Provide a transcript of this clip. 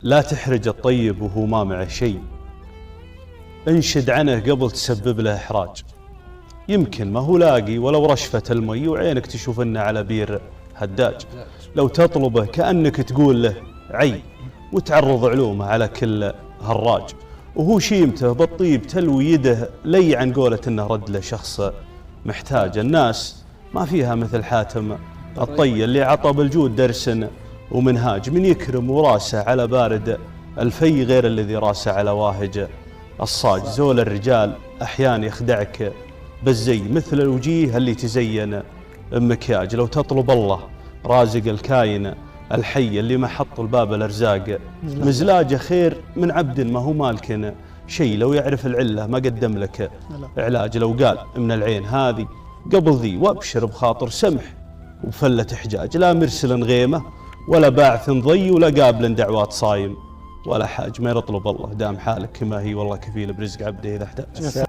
لا تحرج الطيب وهو ما معه شيء، انشد عنه قبل تسبب له إحراج. يمكن ما هو لاقي ولو رشفة المي وعينك تشوف انه على بير هداج. لو تطلبه كأنك تقول له عي، وتعرض علومه على كل هراج. وهو شيمته بالطيب تلوي يده لي عن قولة انه رد له شخص محتاج. الناس ما فيها مثل حاتم الطي اللي عطى بالجود درس ومنهاج. من يكرم وراسه على بارد الفي غير الذي راسه على واهج الصاج. زول الرجال أحيان يخدعك بالزي مثل الوجيه اللي تزين بمكياج. لو تطلب الله رازق الكاين الحي اللي ما حط الباب الأرزاق مزلاجه خير من عبد ما هو مالك شيء. لو يعرف العلة ما قدم لك علاج. لو قال من العين هذه قبل ذي وابشر بخاطر سمح وفلة حجاج. لا مرسل غيمة ولا باعث ضي ولا قابل دعوات صايم ولا حاج. ما يطلب الله دام حالك كما هي والله كفيل برزق عبده إذا احتاج.